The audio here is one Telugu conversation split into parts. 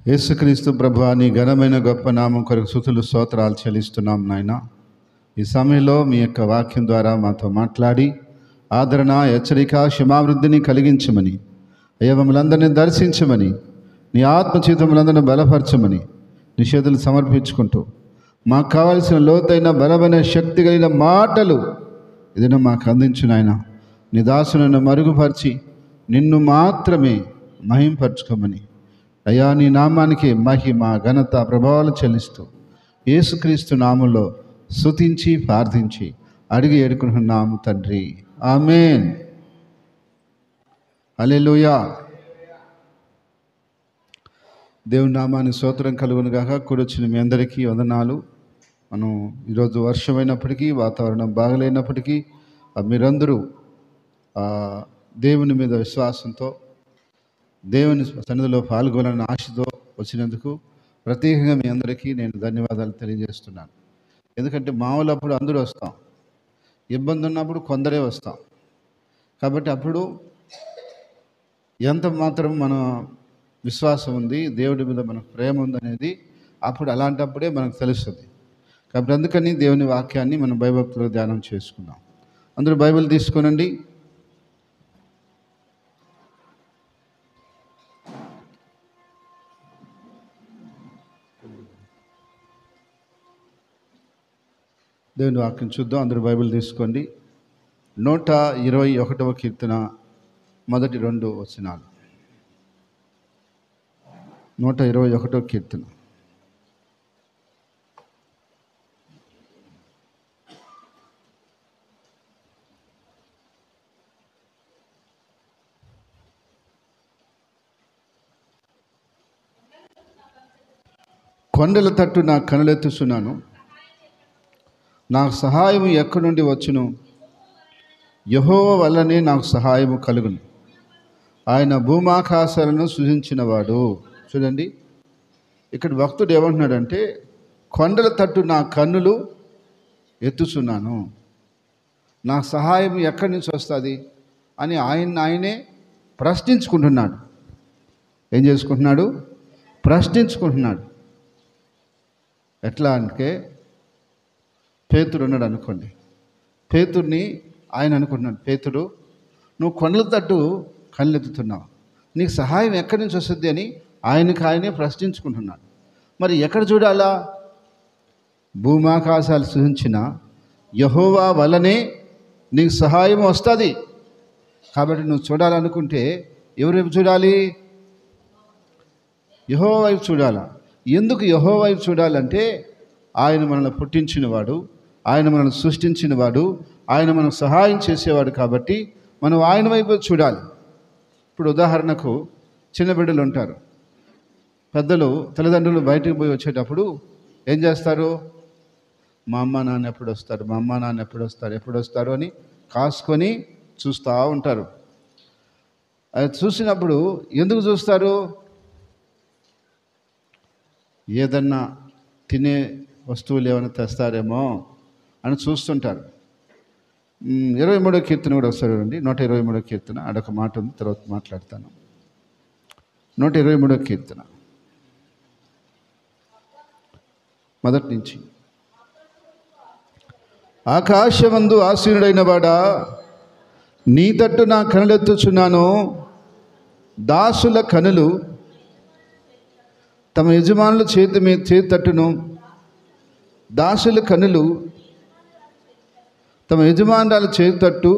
యేసుక్రీస్తు ప్రభువా, నీ ఘనమైన గొప్ప నామం కొరకు స్తుతులు స్తోత్రాలు చెల్లిస్తున్నాం నాయన. ఈ సమయంలో మీ యొక్క వాక్యం ద్వారా మాతో మాట్లాడి ఆదరణ, హెచ్చరిక, క్షమావృద్ధిని కలిగించమని, అయ్యా మమ్మల్ందరినీ దర్శించమని, నీ ఆత్మచేతములందరినీ బలపరచమని నీ చేతులు సమర్పించుకుంటూ మాకు కావలసిన లోతైన బలమైన శక్తి కలిగిన మాటలు ఏదైనా మాకు అందించు నాయన. నీ దాసులను మరుగుపరిచి నిన్ను మాత్రమే మహింపరచుకోమని, అయ్యా నీ నామానికి మహిమ, ఘనత, ప్రభావాలు చెల్లిస్తూ యేసుక్రీస్తు నామంలో స్తుతించి ప్రార్థించి అడిగి ఏడుకుంటున్నాము తండ్రి, ఆమేన్. హల్లెలూయా. దేవుని నామానికి స్తోత్రం కలుగును గాక. కూడొచ్చిన మీ అందరికీ వందనాలు. మనం ఈరోజు వర్షమైనప్పటికీ, వాతావరణం బాగలేనప్పటికీ మీరందరూ దేవుని మీద విశ్వాసంతో దేవుని సన్నిధిలో పాల్గొనాలని ఆశతో వచ్చినందుకు ప్రత్యేకంగా మీ అందరికీ నేను ధన్యవాదాలు తెలియజేస్తున్నాను. ఎందుకంటే మామూలప్పుడు అందరూ వస్తాం, ఇబ్బంది ఉన్నప్పుడు కొందరే వస్తాం. కాబట్టి అప్పుడు ఎంత మాత్రం మన విశ్వాసం ఉంది, దేవుడి మీద మనకు ప్రేమ ఉందనేది అప్పుడు అలాంటప్పుడే మనకు తెలుస్తుంది. కాబట్టి అందుకని దేవుని వాక్యాన్ని మనం భయభక్తులు ధ్యానం చేసుకుందాం. అందరూ బైబిల్ తీసుకోనండి. దేవుని వాక్యం చూద్దాం. అందరూ బైబిల్ తీసుకోండి. 121వ కీర్తన మొదటి 2 వచనాలు. 121వ కీర్తన. కొండల తట్టు నా కనులెత్తుచున్నాను, నాకు సహాయం ఎక్కడి నుండి వచ్చును? యెహోవా వల్లనే నాకు సహాయము కలుగును. ఆయన భూమాకాశాలను సృజించినవాడు. చూడండి, ఇక్కడ భక్తుడు ఏమంటున్నాడంటే, కొండల తట్టు నా కన్నులు ఎత్తుచున్నాను, నాకు సహాయం ఎక్కడి నుంచి వస్తుంది అని ఆయనే ప్రశ్నించుకుంటున్నాడు. ఏం చేసుకుంటున్నాడు? ప్రశ్నించుకుంటున్నాడు. ఎట్లా అంటే, పేతురు ఉన్నాడు అనుకోండి. పేతుర్ని ఆయన అనుకుంటున్నాడు, పేతురు నువ్వు కొండల తట్టు కళ్ళెత్తుతున్నావు, నీకు సహాయం ఎక్కడి నుంచి వస్తుంది అని ఆయనే ప్రశ్నించుకుంటున్నాడు. మరి ఎక్కడ చూడాలా? భూమాకాశాలు సృజించిన యెహోవా వలనే నీకు సహాయం వస్తుంది. కాబట్టి నువ్వు చూడాలనుకుంటే ఎవరి వైపు చూడాలి? యెహోవా వైపు చూడాలా. ఎందుకు యెహోవా వైపు చూడాలంటే, ఆయన మనల్ని పుట్టించినవాడు, ఆయన మనల్ని సృష్టించినవాడు, ఆయన మనకు సహాయం చేసేవాడు. కాబట్టి మనం ఆయన వైపు చూడాలి. ఇప్పుడు ఉదాహరణకు చిన్న బిడ్డలు ఉంటారు. పెద్దలు, తల్లిదండ్రులు బయటకు పోయి వచ్చేటప్పుడు ఏం చేస్తారు? మా అమ్మ నాన్న ఎప్పుడు వస్తారు, మా అమ్మ నాన్న ఎప్పుడు వస్తారు అని కాసుకొని చూస్తూ ఉంటారు. అది చూసినప్పుడు ఎందుకు చూస్తారు? ఏదన్నా తినే వస్తువులు ఏమైనా తెస్తారేమో అని చూస్తుంటారు. 23వ కీర్తన కూడా వస్తారు అండి. 123వ కీర్తన, అడొక మాట ఉంది, తర్వాత మాట్లాడతాను. 123వ కీర్తన మొదటి నుంచి. ఆకాశమందు ఆసీనుడైన వాడా, నీ తట్టు నా కనులెత్తుచున్నాను, దాసుల కనులు తమ యజమానుల చేతి తట్టును, దాసుల కనులు తమ యజమానురాల చేతి తట్టు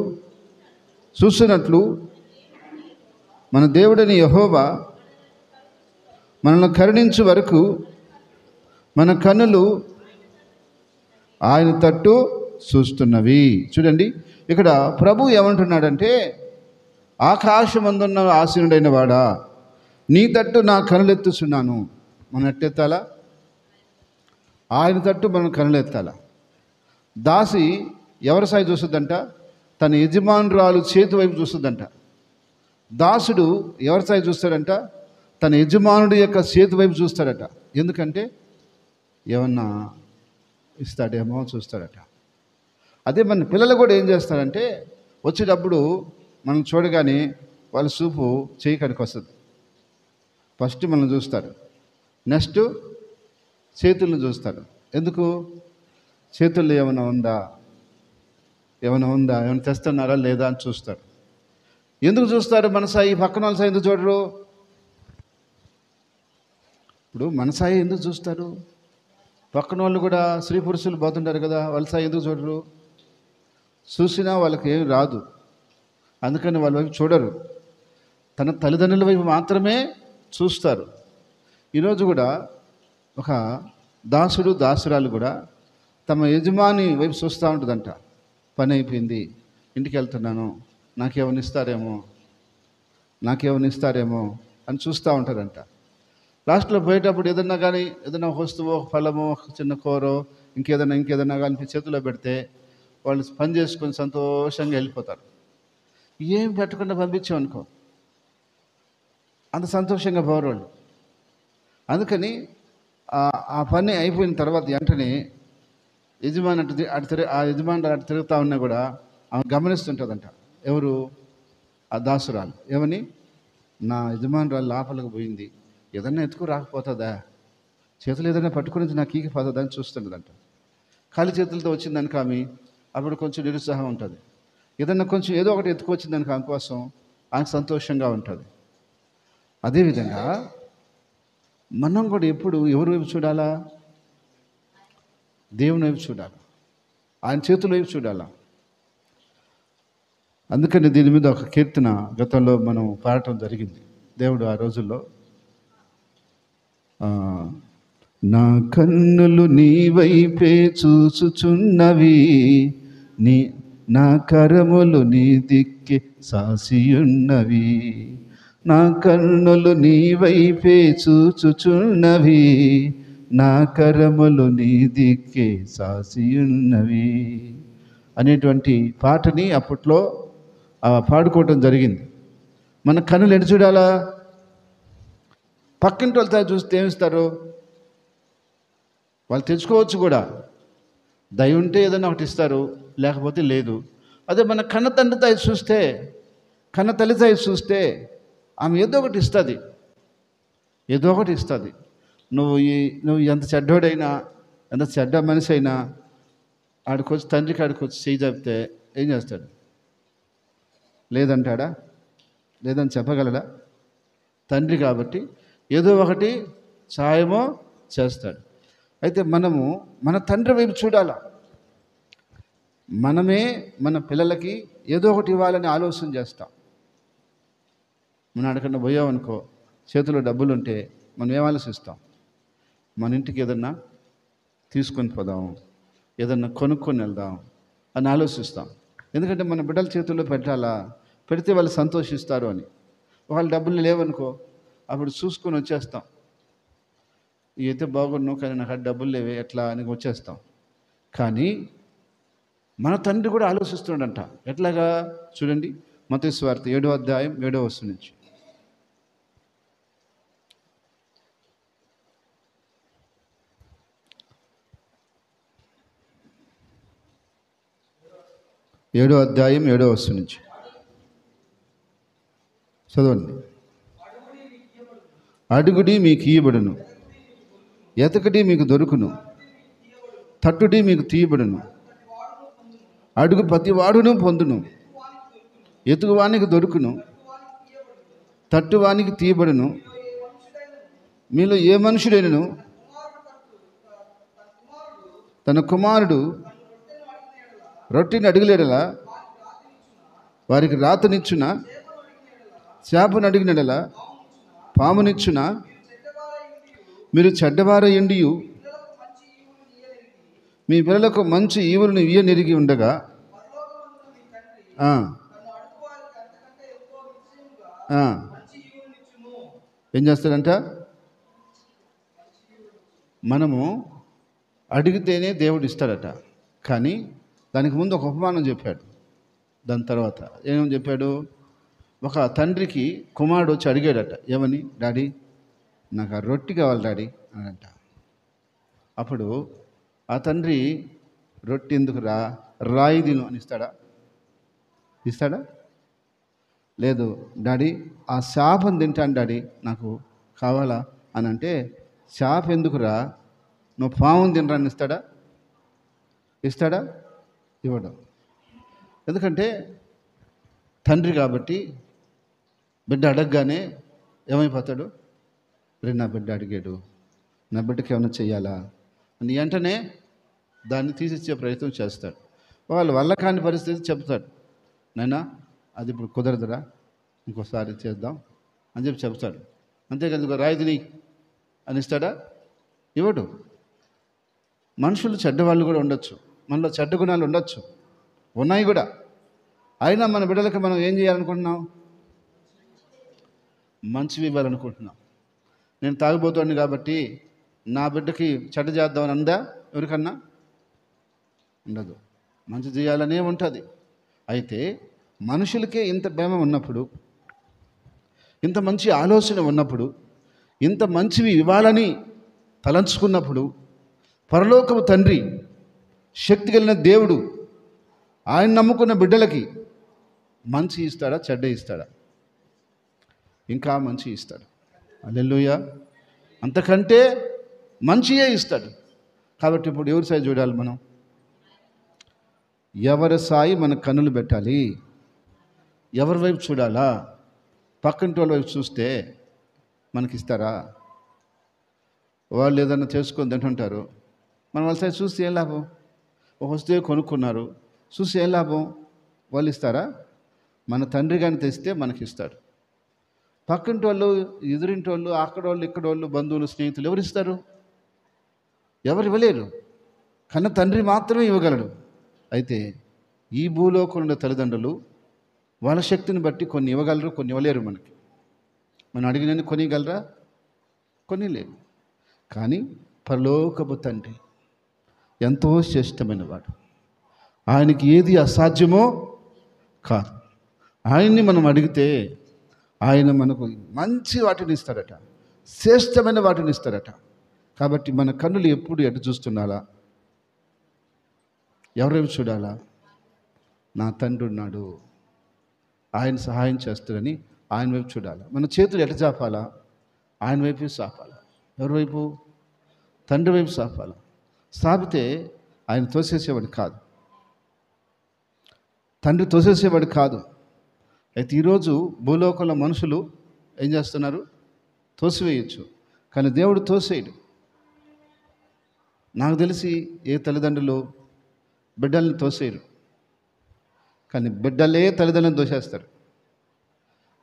చూస్తున్నట్లు మన దేవుడని యెహోవా మనల్ని కరుణించు వరకు మన కన్నులు ఆయన తట్టు చూస్తున్నవి. చూడండి, ఇక్కడ ప్రభు ఏమంటున్నాడంటే, ఆకాశమందున్న ఆసీనుడైన వాడా, నీ తట్టు నా కనులెత్తుచున్నాను. మనం ఎట్టెత్తాలా? ఆయన తట్టు మనం కనులెత్తాలా. దాసి ఎవరి సాయి చూస్తుందంట? తన యజమానురాలు చేతి వైపు చూస్తుందంట. దాసుడు ఎవరి సాయి చూస్తాడంట? తన యజమానుడి యొక్క చేతి వైపు చూస్తాడట. ఎందుకంటే ఏమన్నా ఇస్తాడేమో చూస్తాడట. అదే మన పిల్లలు కూడా ఏం చేస్తారంటే, వచ్చేటప్పుడు మనం చూడగానే వాళ్ళ చూపు చేయి కడికి వస్తుంది. ఫస్ట్ మనం చూస్తారు. నెక్స్ట్ చేతులను చూస్తారు. ఎందుకు? చేతుల్లో ఏమైనా ఉందా, ఏమైనా తెస్తున్నారా లేదా అని చూస్తారు. ఎందుకు చూస్తారు? మన సాయి పక్కన వాళ్ళ సాయి ఎందుకు చూడరు? ఇప్పుడు మన సాయి ఎందుకు చూస్తారు? పక్కన వాళ్ళు కూడా స్త్రీ పురుషులు పోతుంటారు కదా, వాళ్ళ సాయి ఎందుకు చూడరు? చూసినా వాళ్ళకి ఏం రాదు, అందుకని వాళ్ళ వైపు చూడరు. తన తల్లిదండ్రుల వైపు మాత్రమే చూస్తారు. ఈరోజు కూడా ఒక దాసుడు దాసురాలు కూడా తమ యజమాని వైపు చూస్తూ ఉంటుందంట. పని అయిపోయింది, ఇంటికి వెళ్తున్నాను, నాకేమైనా ఇస్తారేమో అని చూస్తూ ఉంటారంట. లాస్ట్లో పోయేటప్పుడు ఏదైనా వస్తువు, ఒక ఫలము, ఒక చిన్న కూరో, ఇంకేదైనా కానీ చేతిలో పెడితే వాళ్ళు పని చేసుకొని సంతోషంగా వెళ్ళిపోతారు. ఏం పెట్టకుండా పంపించామనుకో అంత సంతోషంగా పోరు వాళ్ళు. అందుకని ఆ పని అయిపోయిన తర్వాత వెంటనే యజమాని ఆ యజమాని అటు తిరుగుతూ ఉన్నా కూడా ఆమె గమనిస్తుంటుందంట. ఎవరు? ఆ దాసురాలు. ఏమని? నా యజమానురాలు లోపలికి పోయింది, ఏదన్నా ఎత్తుకు రాకపోతుందా, చేతులు ఏదైనా పట్టుకుని నాకు ఈగిపోతుందా అని చూస్తుండదంట. ఖాళీ చేతులతో వచ్చిందనుక ఆమె అప్పుడు కొంచెం నిరుత్సాహం ఉంటుంది. ఏదో ఒకటి ఎత్తుకొచ్చిందనుక ఆమె కోసం ఆమె సంతోషంగా ఉంటుంది. అదేవిధంగా మనం కూడా ఎప్పుడు ఎవరి వైపు చూడాలా? దేవుని వైపు చూడాలి, ఆయన చేతుల వైపు చూడాలా. అందుకని దీని మీద ఒక కీర్తన గతంలో మనం పాడటం జరిగింది. దేవుడు ఆ రోజుల్లో, నా కన్నులు నీ వైపే చూచుచున్నవి, నా కరములు నీ దిక్కే సాసియున్నవి, నా కన్నులు నీ వైపే చూచుచున్నవి, నా కరములు నీ దిక్కే సాసియున్నవి అనేటువంటి పాటని అప్పట్లో పాడుకోవటం జరిగింది. మన కన్నులు ఎటు చూడాలా? పక్కింటి వాళ్ళతో చూస్తే ఏమిస్తారు? వాళ్ళు తెచ్చుకోవచ్చు కూడా, దయ ఉంటే ఏదైనా ఒకటి ఇస్తారు, లేకపోతే లేదు. అదే మన కన్న తండ్రితో చూస్తే, కన్న తల్లితో చూస్తే ఆమె ఏదో ఒకటి ఇస్తుంది. నువ్వు ఎంత చెడ్డోడైనా, ఎంత చెడ్డ మనిషి అయినా తండ్రికి ఆడికొచ్చి చేయి చెప్తే ఏం చేస్తాడు? లేదంటాడా? లేదని చెప్పగలడా? తండ్రి కాబట్టి ఏదో ఒకటి సహాయమో చేస్తాడు. అయితే మనము మన తండ్రి వైపు చూడాలా. మనమే మన పిల్లలకి ఏదో ఒకటి ఇవ్వాలని ఆలోచన చేస్తాం. మనం అడగకుండా పోయామనుకో, చేతిలో డబ్బులు ఉంటే మనం ఏం ఆలోచిస్తాం? మన ఇంటికి ఏదన్నా తీసుకొని పోదాం, ఏదన్నా కొనుక్కొని వెళ్దాం అని ఆలోచిస్తాం. ఎందుకంటే మన బిడ్డల చేతుల్లో పెట్టాలా, పెడితే వాళ్ళు సంతోషిస్తారు అని. వాళ్ళ డబ్బులు లేవనుకో, అప్పుడు చూసుకొని వచ్చేస్తాం. అయితే బాగున్నావు, కానీ నాకు డబ్బులు లేవే ఎట్లా అని వచ్చేస్తాం. కానీ మన తండ్రి కూడా ఆలోచిస్తుండంట. ఎట్లాగా? చూడండి, మత్తయి సువార్త 7వ అధ్యాయం 7వ వచనం నుంచి. ఏడో అధ్యాయం 7వ వచనం నుంచి చదవండి. అడుగుడి మీకు ఇయ్యబడును, ఎతకడి మీకు దొరుకును, తట్టుడి మీకు తీయబడును. అడుగు ప్రతివాడును పొందును, ఎతుకువానికి దొరుకును, తట్టువానికి తీయబడును. మీలో ఏ మనుషుడైనను తన కుమారుడు రొట్టెని అడిగిలేడలా వారికి రాతనిచ్చునా, చేపను అడిగినడలా పామునిచ్చునా? మీరు చెడ్డవారయుండి మీ పిల్లలకు మంచి ఈవులను ఇయ్యనెరిగి ఉండగా ఏం చేస్తాడంట? మనము అడిగితేనే దేవుడు ఇస్తాడట. కానీ దానికి ముందు ఒక ఉపమానం చెప్పాడు. దాని తర్వాత ఏమని చెప్పాడు? ఒక తండ్రికి కుమారుడు వచ్చి అడిగాడట. ఏమని? డాడీ, నాకు ఆ రొట్టె కావాలి డాడీ అనంట. అప్పుడు ఆ తండ్రి, రొట్టె ఎందుకురా, రాయి తిను అని ఇస్తాడా? లేదు. డాడీ, ఆ శాపం తింటాను డాడీ, నాకు కావాలా అని అంటే చేప ఎందుకురా, నువ్వు పాముని తినరాని ఇస్తాడా? ఇస్తాడా? ఇవ్వడు. ఎందుకంటే తండ్రి కాబట్టి బిడ్డ అడగగానే ఏమైపోతాడు? రే నా బిడ్డ అడిగాడు, నా బిడ్డకి ఏమైనా చెయ్యాలా అని వెంటనే దాన్ని తీసిచ్చే ప్రయత్నం చేస్తాడు. వాళ్ళు వల్ల కాని పరిస్థితి చెప్తాడు, నైనా అది ఇప్పుడు కుదరదురా, ఇంకోసారి చేద్దాం అని చెప్పి చెప్తాడు. అంతేకాదు రాయిదిని అని ఇస్తాడా? ఇవ్వడు. మనుషులు చెడ్డవాళ్ళు కూడా ఉండొచ్చు, మనలో చెడ్డ గుణాలు ఉండొచ్చు, ఉన్నాయి కూడా. అయినా మన బిడ్డలకు మనం ఏం చేయాలనుకుంటున్నాం? మంచివి ఇవ్వాలనుకుంటున్నాం. నేను తాగుబోతాను కాబట్టి నా బిడ్డకి చెడ్డ చేద్దామని అందా ఎవరికన్నా? ఉండదు. మంచి చేయాలనే ఉంటుంది. అయితే మనుషులకే ఇంత ప్రేమ ఉన్నప్పుడు, ఇంత మంచి ఆలోచన ఉన్నప్పుడు, ఇంత మంచివి ఇవ్వాలని తలంచుకున్నప్పుడు, పరలోకపు తండ్రి, శక్తి కలిగిన దేవుడు, ఆయన నమ్ముకున్న బిడ్డలకి మంచి ఇస్తాడా? చెడ్డ ఇస్తాడా? ఇంకా మంచి ఇస్తాడు. హల్లెలూయా. అంతకంటే మంచియే ఇస్తాడు. కాబట్టి ఇప్పుడు ఎవరి సాయి చూడాలి మనం? ఎవరి సాయి మన కన్నులు పెట్టాలి? ఎవరి వైపు చూడాలా? పక్కింటి వాళ్ళ వైపు చూస్తే మనకిస్తారా? వాళ్ళు ఏదన్నా చేసుకొని తింటుంటారు, మనం వాళ్ళ సైడ్ చూస్తే ఏం లాభం? ఒక వస్తువు కొనుక్కున్నారు, చూసి ఏం లాభం? వాళ్ళు ఇస్తారా? మన తండ్రి కానీ తెస్తే మనకిస్తాడు. పక్కింటి వాళ్ళు, ఎదురింటి వాళ్ళు, అక్కడోళ్ళు, ఇక్కడోళ్ళు, బంధువులు, స్నేహితులు ఎవరు ఇస్తారు? ఎవరు ఇవ్వలేరు. కన్న తండ్రి మాత్రమే ఇవ్వగలడు. అయితే ఈ భూలోకంలో తల్లిదండ్రులు వాళ్ళ శక్తిని బట్టి కొన్ని ఇవ్వగలరు, కొన్ని ఇవ్వలేరు. మనం అడిగినని కొనిగలరా? కొన్ని లేవు. కానీ పరలోకపు తండ్రి ఎంతో శ్రేష్టమైన వాడు. ఆయనకి ఏది అసాధ్యమో కాదు. ఆయన్ని మనం అడిగితే ఆయన మనకు మంచి వాటిని ఇస్తాడట, శ్రేష్టమైన వాటిని ఇస్తాడట. కాబట్టి మన కన్నులు ఎప్పుడు ఎటు చూస్తున్నారా? ఎవరైపు చూడాలా? నా తండ్రి ఉన్నాడు, ఆయన సహాయం చేస్తాడని ఆయన వైపు చూడాలి. మన చేతులు ఎటు చాపాలా? ఆయన వైపు చాపాలా. ఎవరి వైపు? తండ్రి వైపు చాపాలా. చాపితే ఆయన తోసేసేవాడు కాదు, తండ్రి తోసేసేవాడు కాదు. అయితే ఈరోజు భూలోకంలో మనుషులు ఏం చేస్తున్నారు? తోసివేయచ్చు, కానీ దేవుడు తోసేయడు. నాకు తెలిసి ఏ తల్లిదండ్రులు బిడ్డల్ని తోసేయరు, కానీ బిడ్డలే తల్లిదండ్రులను తోసేస్తారు.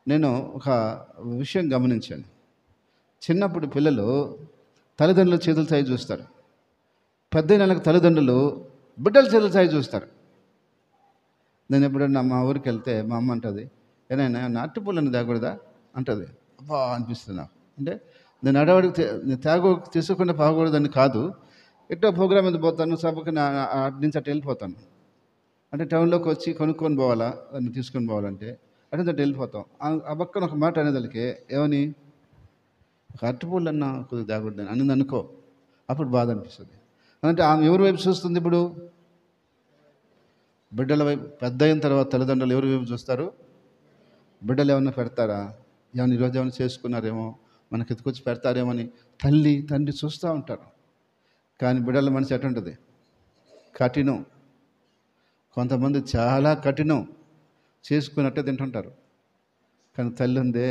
నేను ఒక విషయం గమనించాను. చిన్నప్పుడు పిల్లలు తల్లిదండ్రుల చేతుల సాయి చూస్తారు, పెద్దయినాక తల్లిదండ్రులు బిడ్డల చేతుల సాయి చూస్తారు. నేను ఎప్పుడన్నా మా ఊరికి వెళ్తే మా అమ్మ అంటుంది, ఏనైనా అరటిపళ్ళని తాగకూడదా అంటుంది. అబ్బా అనిపిస్తుంది నాకు. అంటే నేను అడవాడికి తీసుకుండా పోకూడదని కాదు, ఎట్టో ప్రోగ్రామ్ మీద పోతాను, సభకి అటు నుంచి అటు వెళ్ళిపోతాను. అంటే టౌన్లోకి వచ్చి కొనుక్కొని పోవాలా, దాన్ని తీసుకొని పోవాలంటే అటు వెళ్ళిపోతాం. ఆ పక్కన ఒక మాట అనేదానికి ఏమని, ఒక అరటిపళ్ళన్నా కొద్దిగా తాగకూడదని అన్నది అనుకో, అప్పుడు బాధ అనిపిస్తుంది. అంటే ఆమె ఎవరి వైపు చూస్తుంది? ఇప్పుడు బిడ్డల వైపు. పెద్ద అయిన తర్వాత తల్లిదండ్రులు ఎవరి వైపు చూస్తారు? బిడ్డలు ఏమన్నా పెడతారా? ఏమైనా ఈరోజు ఏమైనా చేసుకున్నారేమో, మనకి ఎత్తుకొచ్చి పెడతారేమో అని తల్లి తండ్రి చూస్తూ ఉంటారు. కానీ బిడ్డల మనసు ఎటుంటుంది? కఠినం. కొంతమంది చాలా కఠినం, చేసుకున్నట్టే తింటుంటారు. కానీ తల్లి ఉందే,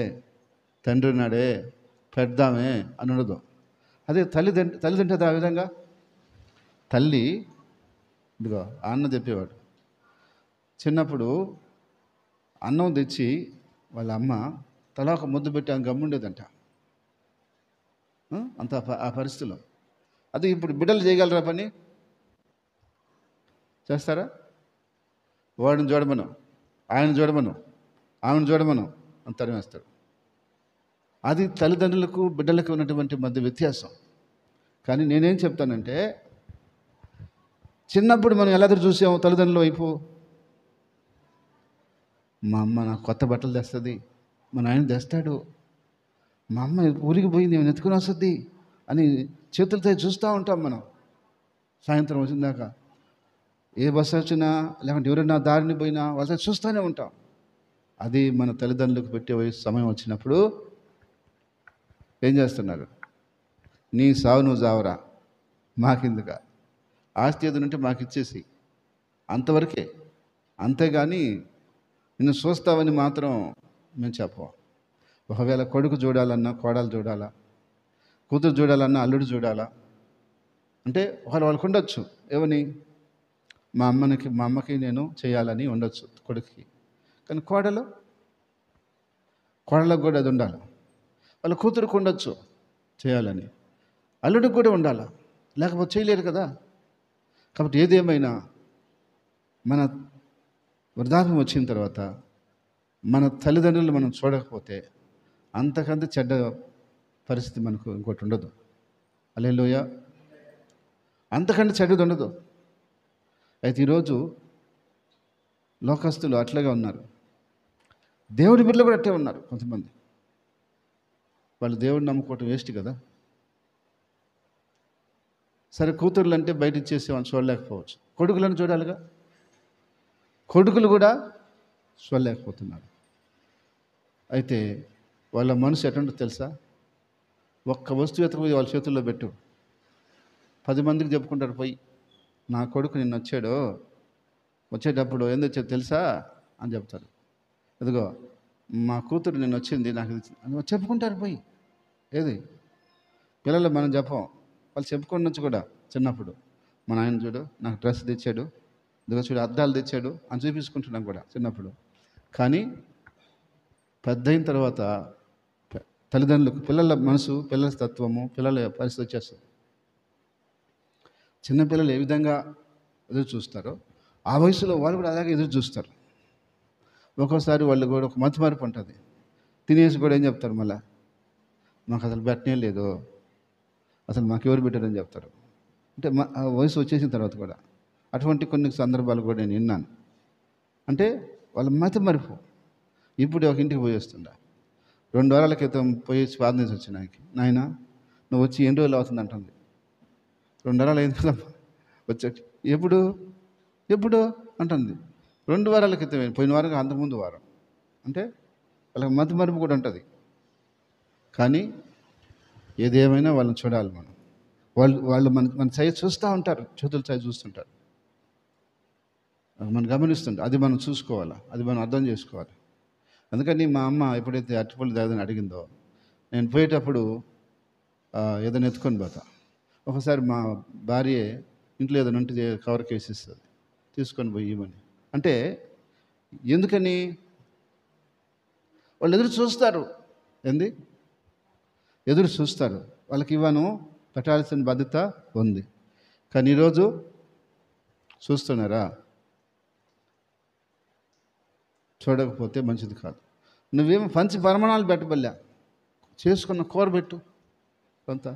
తండ్రి ఉన్నాడే, పెడదామే అని ఉండదు. అదే తల్లి తింటుంది ఆ విధంగా. తల్లి ఇదిగో అన్న చెప్పేవాడు, చిన్నప్పుడు అన్నం తెచ్చి వాళ్ళ అమ్మ తలా ఒక ముద్దు పెట్టి ఆమె గమ్ముండేదంట. అంత ఆ పరిస్థితిలో. అది ఇప్పుడు బిడ్డలు చేయగలరా పని? చేస్తారా? వాడిని చూడమను, ఆయన చూడమను, ఆమెను చూడమను అని తరిమేస్తాడు. అది తల్లిదండ్రులకు బిడ్డలకు ఉన్నటువంటి మధ్య వ్యత్యాసం. కానీ నేనేం చెప్తానంటే, చిన్నప్పుడు మనం ఎలా చూసాము తల్లిదండ్రుల వైపు? మా అమ్మ నాకు కొత్త బట్టలు తెస్తుంది, మా నాయన తెస్తాడు, మా అమ్మ ఊరికి పోయింది ఏమైనా ఎత్తుకుని వస్తుంది అని చేతులతో చూస్తూ ఉంటాం మనం. సాయంత్రం వచ్చిందాక ఏ బస్సు వచ్చినా లేకుంటే ఎవరైనా దారిని పోయినా వాళ్ళతో చూస్తూనే ఉంటాం. అది మన తల్లిదండ్రులకు పెట్టే వయసు సమయం వచ్చినప్పుడు ఏం చేస్తున్నారు? నీ సావు నువ్వు చావరా, మాకెందుక, ఆస్తి ఏదైనా ఉంటే మాకు ఇచ్చేసి, అంతవరకే. అంతేగాని నిన్ను చూస్తావని మాత్రం మేము చెప్పం. ఒకవేళ కొడుకు చూడాలన్నా కోడలు చూడాలా, కూతురు చూడాలన్నా అల్లుడు చూడాలా అంటే ఒకవేళ వాళ్ళకు ఉండొచ్చు. ఏమని, మా అమ్మకి నేను చేయాలని ఉండొచ్చు కొడుకుకి. కానీ కోడలకు కూడా అది ఉండాలి. వాళ్ళ కూతురుకు ఉండొచ్చు చేయాలని, అల్లుడికి కూడా ఉండాలి, లేకపోతే చేయలేరు కదా. కాబట్టి ఏదేమైనా మన వృద్ధాప్యం వచ్చిన తర్వాత మన తల్లిదండ్రులు మనం చూడకపోతే అంతకంటే చెడ్డ పరిస్థితి మనకు ఇంకోటి ఉండదు. హల్లెలూయా. అంతకంటే చెడ్డది ఉండదు. అయితే ఈరోజు లోకస్తులు అట్లాగే ఉన్నారు, దేవుడి బిడ్డలు కూడా అట్టే ఉన్నారు. కొంతమంది వాళ్ళు దేవుడిని నమ్ముకోవటం వేస్ట్ కదా. సరే, కూతుర్లు అంటే బయట ఇచ్చేసి వాళ్ళు చూడలేకపోవచ్చు, కొడుకులను చూడాలిగా. కొడుకులు కూడా చూడలేకపోతున్నారు. అయితే వాళ్ళ మనసు ఎటుంటో తెలుసా? ఒక్క వస్తువు ఎత్తుకుపోయి వాళ్ళ చేతుల్లో పెట్టు, 10 మందికి చెప్పుకుంటారు పోయి, నా కొడుకు నిన్న వచ్చేటప్పుడు ఏం తెచ్చాడు తెలుసా అని చెప్తారు. ఇదిగో మా కూతురు నిన్న వచ్చింది, నాకు అని చెప్పుకుంటారు పోయి. ఏది పిల్లలు మనం చెప్పం, వాళ్ళు చెప్పుకోవచ్చు కూడా. చిన్నప్పుడు మా నాయన చూడు నాకు డ్రెస్ తెచ్చాడు, ఇదిగో చూడు అద్దాలు తెచ్చాడు అని చూపించుకుంటున్నాం కూడా చిన్నప్పుడు. కానీ పెద్ద అయిన తర్వాత తల్లిదండ్రులకు పిల్లల మనసు, పిల్లల తత్వము, పిల్లల పరిస్థితి వచ్చేస్తుంది. చిన్నపిల్లలు ఏ విధంగా ఎదురు చూస్తారో ఆ వయసులో వాళ్ళు కూడా అలాగే ఎదురు చూస్తారు. ఒక్కోసారి వాళ్ళు కూడా ఒక మతి మార్పు ఉంటుంది. తినేసి కూడా ఏం చెప్తారు, మళ్ళీ మాకు అసలు పెట్టనే లేదు, అసలు మాకు ఎవరు పెట్టారని చెప్తారు. అంటే ఆ వయసు వచ్చేసిన తర్వాత కూడా అటువంటి కొన్ని సందర్భాలు కూడా నేను విన్నాను. అంటే వాళ్ళ మతి మరుపు. ఇప్పుడు ఒక ఇంటికి పోయి వస్తుండా, 2 వారాల క్రితం పోయి ప్రార్థన చేసి వచ్చిన నాయన నువ్వు వచ్చి ఎన్ని రోజులు అవుతుంది అంటుంది. 2 వారాలు అయింది కదా వచ్చి, ఎప్పుడు అంటుంది. 2 వారాల క్రితం, పోయిన వారం అంతకుముందు వారం. అంటే వాళ్ళకి మతి మరుపు కూడా ఉంటుంది. కానీ ఏదేమైనా వాళ్ళని చూడాలి మనం. వాళ్ళు మన సైజ్ చూస్తూ ఉంటారు, చేతుల సైజ్ చూస్తుంటారు, మనం గమనిస్తుంటాం. అది మనం చూసుకోవాలా, అది మనం అర్థం చేసుకోవాలి. అందుకని మా అమ్మ ఎప్పుడైతే అరటిపళ్ళు తాగదని అడిగిందో, నేను పోయేటప్పుడు ఏదైనా ఎత్తుకొని పోతా. ఒకసారి మా భార్య ఇంట్లో ఏదైనా ఉంటే కవర్కి వేసిస్తుంది, తీసుకొని పోయి ఇవ్వమని. అంటే ఎందుకని? వాళ్ళు ఎదురు చూస్తారు. ఎదురు చూస్తారు. వాళ్ళకి ఇవ్వను పెట్టాల్సిన బాధ్యత ఉంది. కానీ ఈరోజు చూస్తున్నారా? చూడకపోతే మంచిది కాదు. నువ్వేమో పంచి పరిమాణాలు పెట్టబల్లా, చేసుకున్న కూర పెట్టు కొంత,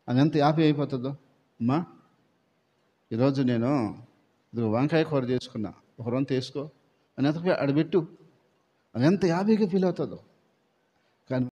అది ఎంత యాభై అయిపోతుందో. అమ్మా ఈరోజు నేను ఇది వంకాయ కూర చేసుకున్నా, ఒక రొంత వేసుకో అని ఎంత ఆడబెట్టు, అది ఎంత యాభైగా ఫీల్ అవుతుందో.